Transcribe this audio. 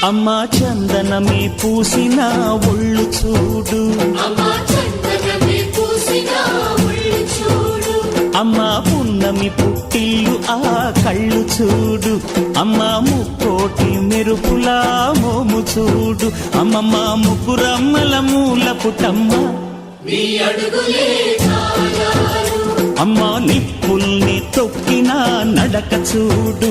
అమ్మా చందనమే పూసిన ఒళ్ళు చూడు, అమ్మా పున్నమి పుట్టిల్లు ఆ కళ్ళు చూడు, అమ్మా ముక్కోటి మెరుపులా మోము చూడు, అమ్మమ్మ ముగ్గురమ్మల మూల పుటమ్మ అమ్మా నిప్పుల్ని తొక్కిన నడక చూడు.